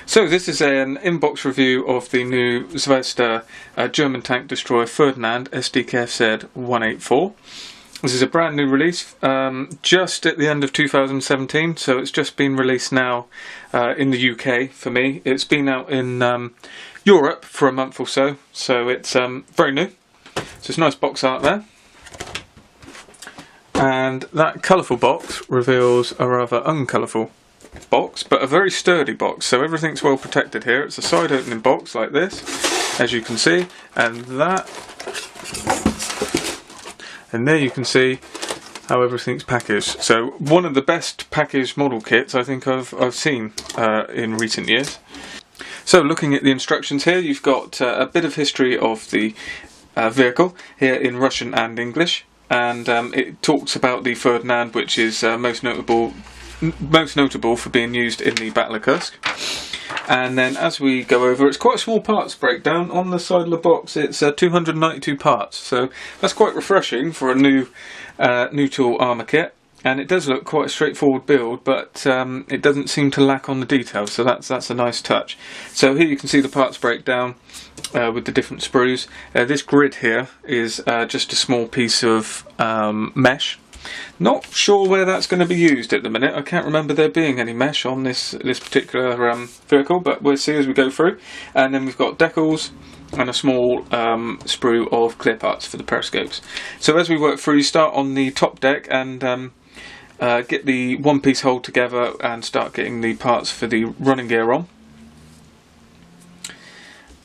So this is an in-box review of the new Zvezda German tank destroyer Ferdinand SDKFZ 184. This is a brand new release, just at the end of 2017, so it's just been released now in the UK for me. It's been out in Europe for a month or so, so it's very new. So it's a nice box art there. And that colourful box reveals a rather uncolourful box, but a very sturdy box, so everything's well protected here. It's a side opening box like this, as you can see, and there you can see how everything's packaged. So one of the best packaged model kits I think I've seen in recent years. So looking at the instructions here, you've got a bit of history of the vehicle here in Russian and English, and it talks about the Ferdinand, which is most notable for being used in the Battle of Kursk. And then as we go over, it's quite a small parts breakdown. On the side of the box it's 292 parts, so that's quite refreshing for a new tool armour kit, and it does look quite a straightforward build, but it doesn't seem to lack on the details, so that's a nice touch. So here you can see the parts breakdown with the different sprues. This grid here is just a small piece of mesh. Not sure where that's going to be used at the minute. I can't remember there being any mesh on this particular vehicle, but we'll see as we go through. And then we've got decals and a small sprue of clear parts for the periscopes. So as we work through, you start on the top deck and get the one-piece hold together and start getting the parts for the running gear on.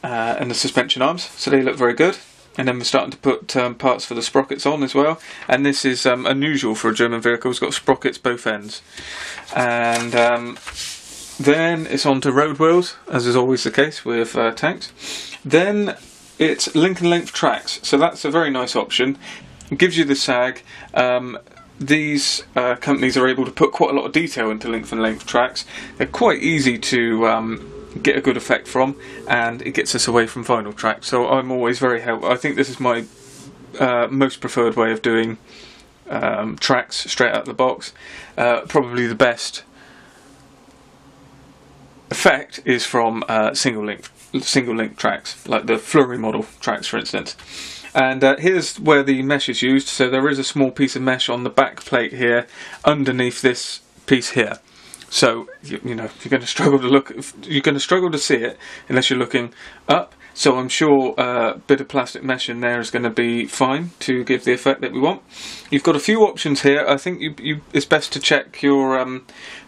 And the suspension arms, so they look very good. And then we're starting to put parts for the sprockets on as well, and this is unusual for a German vehicle. It's got sprockets both ends. And then it's on to road wheels, as is always the case with tanks. Then it's link and length tracks, so that's a very nice option. It gives you the sag. These companies are able to put quite a lot of detail into link and length tracks. They're quite easy to get a good effect from, and it gets us away from vinyl tracks, so I'm always very helpful. I think this is my most preferred way of doing tracks straight out of the box. Probably the best effect is from single link tracks, like the Flurry model tracks for instance. And here's where the mesh is used. So there is a small piece of mesh on the back plate here underneath this piece here. So you know you're going to struggle to look. You're going to struggle to see it unless you're looking up. So I'm sure a bit of plastic mesh in there is going to be fine to give the effect that we want. You've got a few options here. I think it's best to check your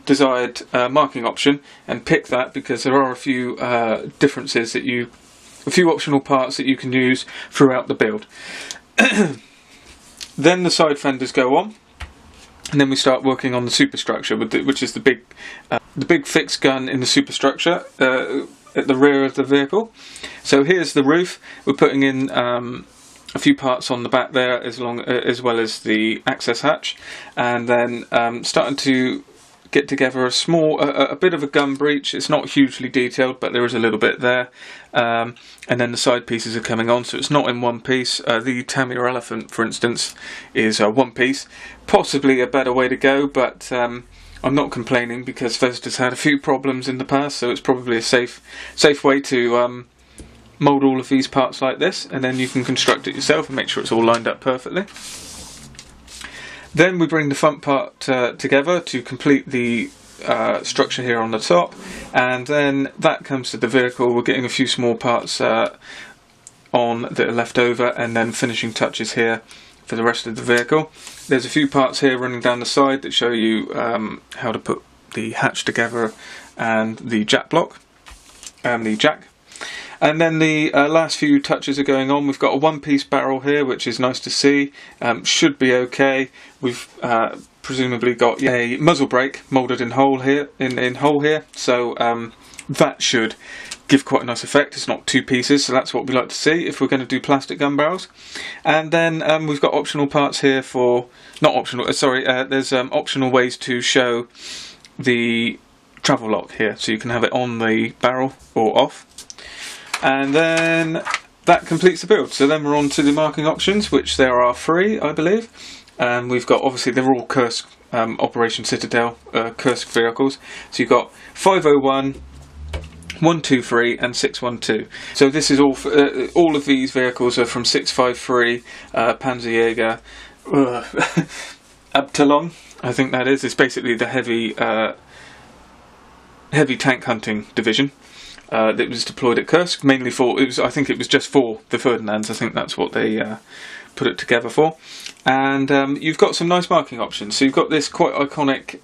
desired marking option and pick that, because there are a few differences that a few optional parts that you can use throughout the build. Then the side fenders go on. And then we start working on the superstructure, which is the big fixed gun in the superstructure at the rear of the vehicle. So here's the roof. We're putting in a few parts on the back there, as well as the access hatch, and then starting to get together a bit of a gun breech. It's not hugely detailed, but there is a little bit there. And then the side pieces are coming on, so it's not in one piece. The Tamiya Elephant, for instance, is one piece. Possibly a better way to go, but I'm not complaining, because Zvezda's had a few problems in the past, so it's probably a safe way to mould all of these parts like this, and then you can construct it yourself and make sure it's all lined up perfectly. Then we bring the front part together to complete the structure here on the top, and then that comes to the vehicle. We're getting a few small parts on that are left over, and then finishing touches here for the rest of the vehicle. There's a few parts here running down the side that show you how to put the hatch together and the jack block and the jack. And then the last few touches are going on. We've got a one-piece barrel here, which is nice to see. Should be okay. We've presumably got a muzzle brake moulded in hole here. So that should give quite a nice effect. It's not two pieces, so that's what we like to see if we're going to do plastic gun barrels. And then we've got optional parts here for there's optional ways to show the travel lock here, so you can have it on the barrel or off. And then that completes the build. So then we're on to the marking options, which there are 3, I believe. And we've got, obviously, they're all Kursk Operation Citadel Kursk vehicles. So you've got 501, 123 and 612. So this is all for, all of these vehicles are from 653 Panzerjäger Abteilung, I think that is. It's basically the heavy tank hunting division that was deployed at Kursk, mainly for, I think it was just for the Ferdinands. I think that's what they put it together for. And you've got some nice marking options. So you've got this quite iconic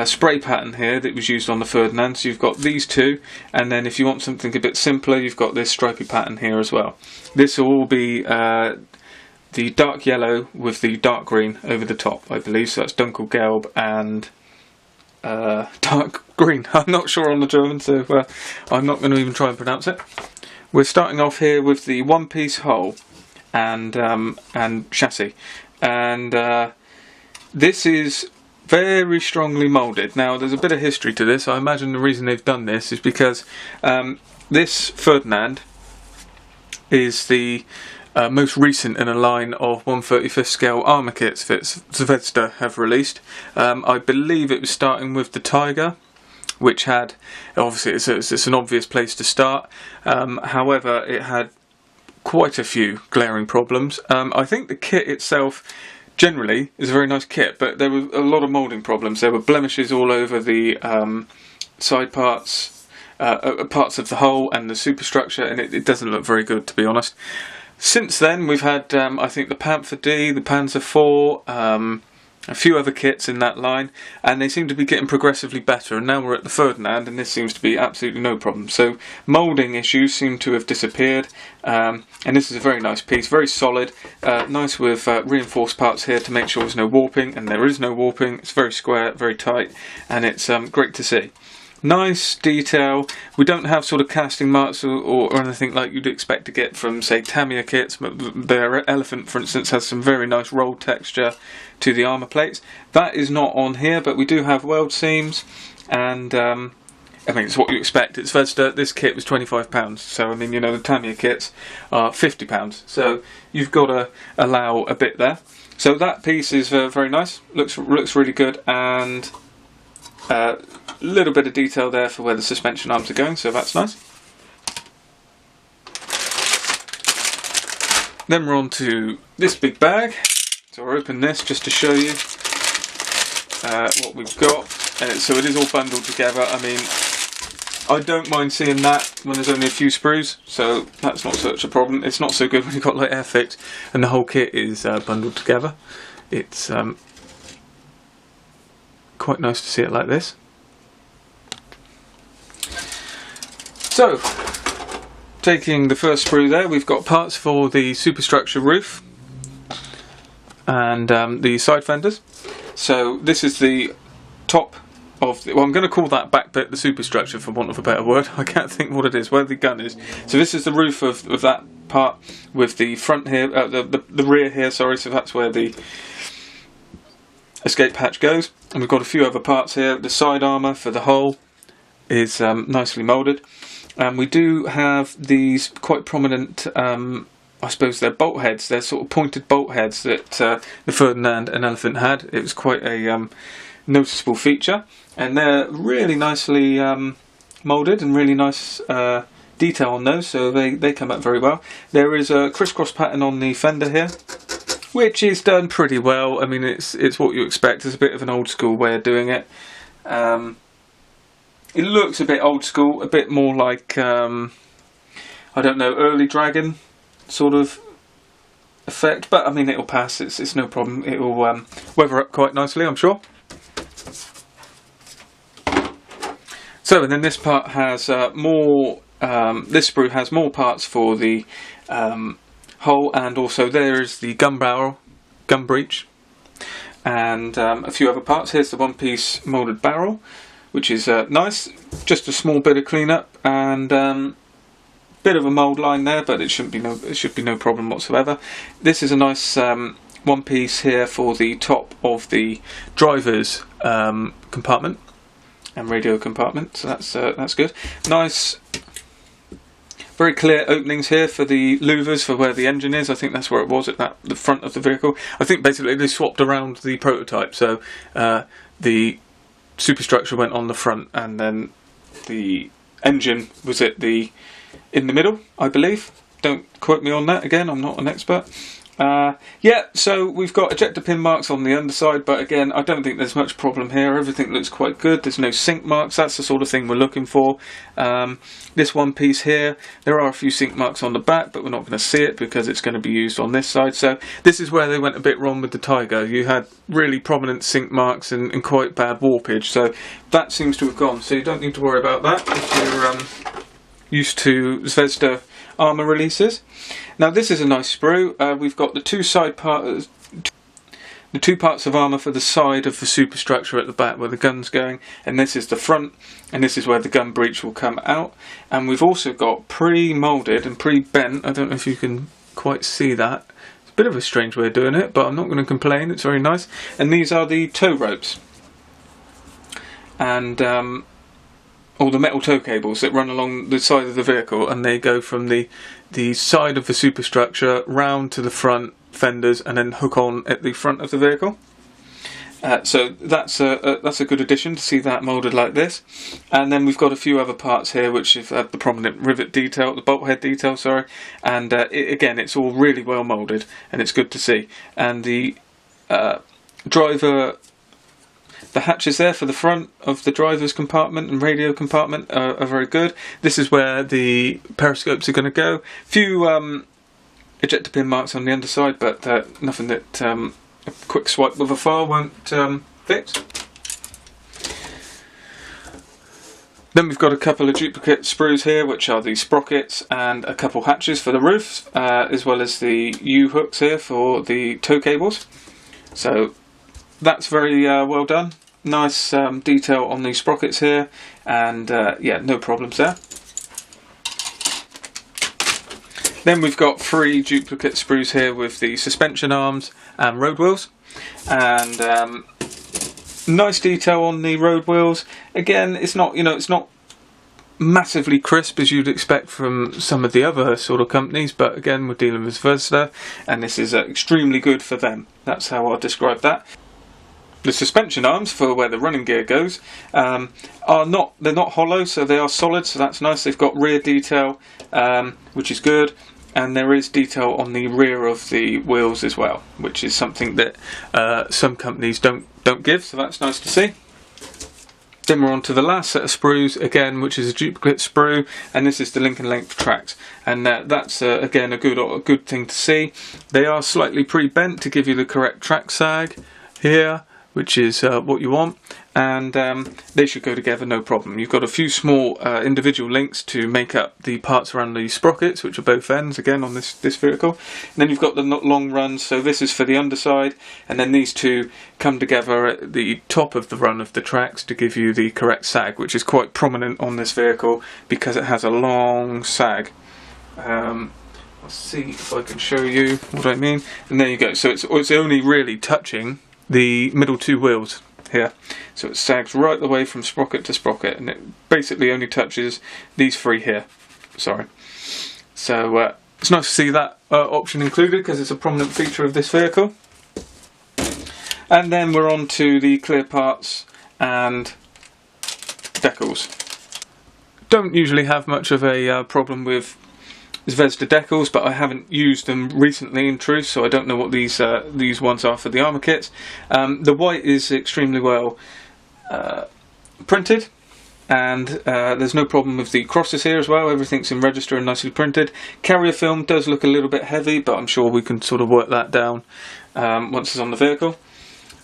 spray pattern here that was used on the Ferdinand. So you've got these two, and then if you want something a bit simpler, you've got this stripy pattern here as well. This will all be the dark yellow with the dark green over the top, I believe. So that's Dunkelgelb and dark green. I'm not sure on the German, so I'm not going to even try and pronounce it. We're starting off here with the one-piece hull and chassis, and this is very strongly moulded. Now there's a bit of history to this. I imagine the reason they've done this is because this Ferdinand is the most recent in a line of 1/35 scale armour kits that Zvezda have released. I believe it was starting with the Tiger, which had, obviously it's an obvious place to start, however it had quite a few glaring problems. I think the kit itself generally is a very nice kit, but there were a lot of moulding problems. There were blemishes all over the side parts, parts of the hull and the superstructure, and it doesn't look very good, to be honest. Since then we've had I think the Panther D, the Panzer IV, a few other kits in that line, and they seem to be getting progressively better, and now we're at the Ferdinand and this seems to be absolutely no problem. So moulding issues seem to have disappeared, and this is a very nice piece, very solid, nice with reinforced parts here to make sure there's no warping, and there is no warping. It's very square, very tight, and it's great to see. Nice detail. We don't have sort of casting marks or anything like you'd expect to get from, say, Tamiya kits, but their Elephant, for instance, has some very nice rolled texture to the armour plates. That is not on here, but we do have weld seams, and I mean, it's what you expect. It's Zvezda. This kit was £25, so I mean, you know, the Tamiya kits are £50, so you've got to allow a bit there. So that piece is very nice. Looks really good, and little bit of detail there for where the suspension arms are going, so that's nice. Then we're on to this big bag. So I'll open this just to show you what we've got. So it is all bundled together. I mean, I don't mind seeing that when there's only a few sprues, so that's not such a problem. It's not so good when you've got like Airfix and the whole kit is bundled together. It's quite nice to see it like this. So, taking the first sprue there, we've got parts for the Superstructure roof and the side fenders. So this is the top of the, well, I'm going to call that back bit the Superstructure for want of a better word. I can't think what it is, where the gun is. So this is the roof of that part with the front here, the rear here, sorry, so that's where the escape hatch goes. And we've got a few other parts here. The side armour for the hull is nicely moulded. And we do have these quite prominent, I suppose they're bolt heads. They're sort of pointed bolt heads that the Ferdinand and Elephant had. It was quite a noticeable feature. And they're really nicely moulded and really nice detail on those, so they come up very well. There is a crisscross pattern on the fender here, which is done pretty well. I mean, it's what you expect. It's a bit of an old school way of doing it. It looks a bit old school, a bit more like, I don't know, early Dragon sort of effect, but I mean, it'll pass, it's no problem. It will weather up quite nicely, I'm sure. So, and then this part has more, this sprue has more parts for the hull, and also there is the gun barrel, gun breech, and a few other parts. Here's the one-piece moulded barrel, which is nice. Just a small bit of cleanup and bit of a mould line there, but it should be no problem whatsoever. This is a nice one piece here for the top of the driver's compartment and radio compartment. So that's good. Nice, very clear openings here for the louvers for where the engine is. I think that's where it was, at the front of the vehicle. I think basically they swapped around the prototype, so the Superstructure went on the front and then the engine was in the middle, I believe. Don't quote me on that again, I'm not an expert. Yeah, so we've got ejector pin marks on the underside, but again, I don't think there's much problem here. Everything looks quite good. There's no sink marks. That's the sort of thing we're looking for. This one piece here, there are a few sink marks on the back, but we're not going to see it because it's going to be used on this side. So this is where they went a bit wrong with the Tiger. You had really prominent sink marks and quite bad warpage. So that seems to have gone. So you don't need to worry about that if you're used to Zvezda armour releases. Now this is a nice sprue. We've got the two parts of armour for the side of the superstructure at the back where the gun's going, and this is the front, and this is where the gun breech will come out. And we've also got pre-moulded and pre-bent. I don't know if you can quite see that. It's a bit of a strange way of doing it, but I'm not going to complain. It's very nice. And these are the tow ropes. And all the metal tow cables that run along the side of the vehicle, and they go from the side of the superstructure round to the front fenders and then hook on at the front of the vehicle. So that's a good addition to see that moulded like this. And then we've got a few other parts here which have the prominent rivet detail, the bolt head detail, sorry. And again, it's all really well moulded, and it's good to see. And the driver. The hatches there for the front of the driver's compartment and radio compartment are very good. This is where the periscopes are going to go. Few ejector pin marks on the underside, but nothing that a quick swipe with a file won't fix. Then we've got a couple of duplicate sprues here, which are the sprockets and a couple hatches for the roofs, as well as the U-hooks here for the tow cables. So that's very well done. Nice detail on the sprockets here, and yeah, no problems there. Then we've got 3 duplicate sprues here with the suspension arms and road wheels, and nice detail on the road wheels. Again, it's not, it's not massively crisp as you'd expect from some of the other sort of companies, but again, we're dealing with Zvezda, and this is extremely good for them. That's how I'll describe that. The suspension arms for where the running gear goes they're not hollow, so they are solid, so that's nice. They've got rear detail, which is good, and there is detail on the rear of the wheels as well, which is something that some companies don't give, so that's nice to see. Then we're on to the last set of sprues again, which is a duplicate sprue, and this is the link and length tracks, and that's again a good thing to see. They are slightly pre-bent to give you the correct track sag here, which is what you want, and they should go together no problem. You've got a few small individual links to make up the parts around the sprockets, which are both ends again on this vehicle. And then you've got the long runs, so this is for the underside, and then these two come together at the top of the run of the tracks to give you the correct sag, which is quite prominent on this vehicle because it has a long sag. Let's see if I can show you what I mean. And there you go. So it's only really touching the middle 2 wheels here, so it sags right the way from sprocket to sprocket, and it basically only touches these 3 here. Sorry. So it's nice to see that option included because it's a prominent feature of this vehicle. And then we're on to the clear parts and decals. Don't usually have much of a problem with Zvezda decals, but I haven't used them recently in truth, so I don't know what these ones are for the armour kits. The white is extremely well printed, and there's no problem with the crosses here as well. Everything's in register and nicely printed. Carrier film does look a little bit heavy, but I'm sure we can sort of work that down once it's on the vehicle.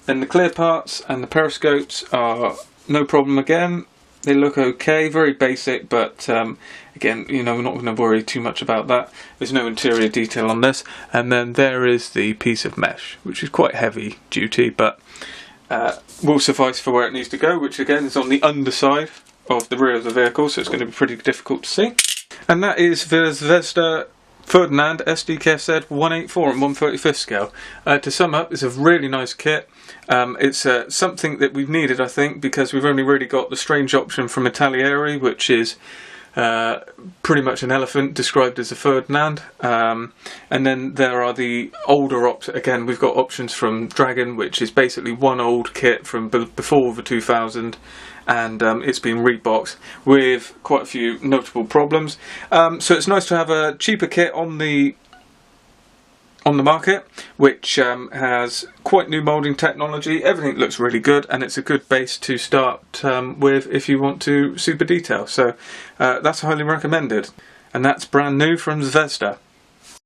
Then the clear parts and the periscopes are no problem again. They look okay, very basic, but again, we're not going to worry too much about that. There's no interior detail on this. And then there is the piece of mesh, which is quite heavy duty, but will suffice for where it needs to go, which again is on the underside of the rear of the vehicle, so it's going to be pretty difficult to see. And that is the Zvezda Ferdinand SDKZ 184 and 1/35 scale. To sum up, it's a really nice kit. It's something that we've needed, I think, because we've only really got the strange option from Italieri, which is pretty much an elephant described as a Ferdinand. And then there are the older options. Again, we've got options from Dragon, which is basically one old kit from before the 2000, and it's been reboxed with quite a few notable problems. So it's nice to have a cheaper kit on the market, which has quite new moulding technology. Everything looks really good, and it's a good base to start with if you want to super detail. So that's highly recommended, and that's brand new from Zvezda.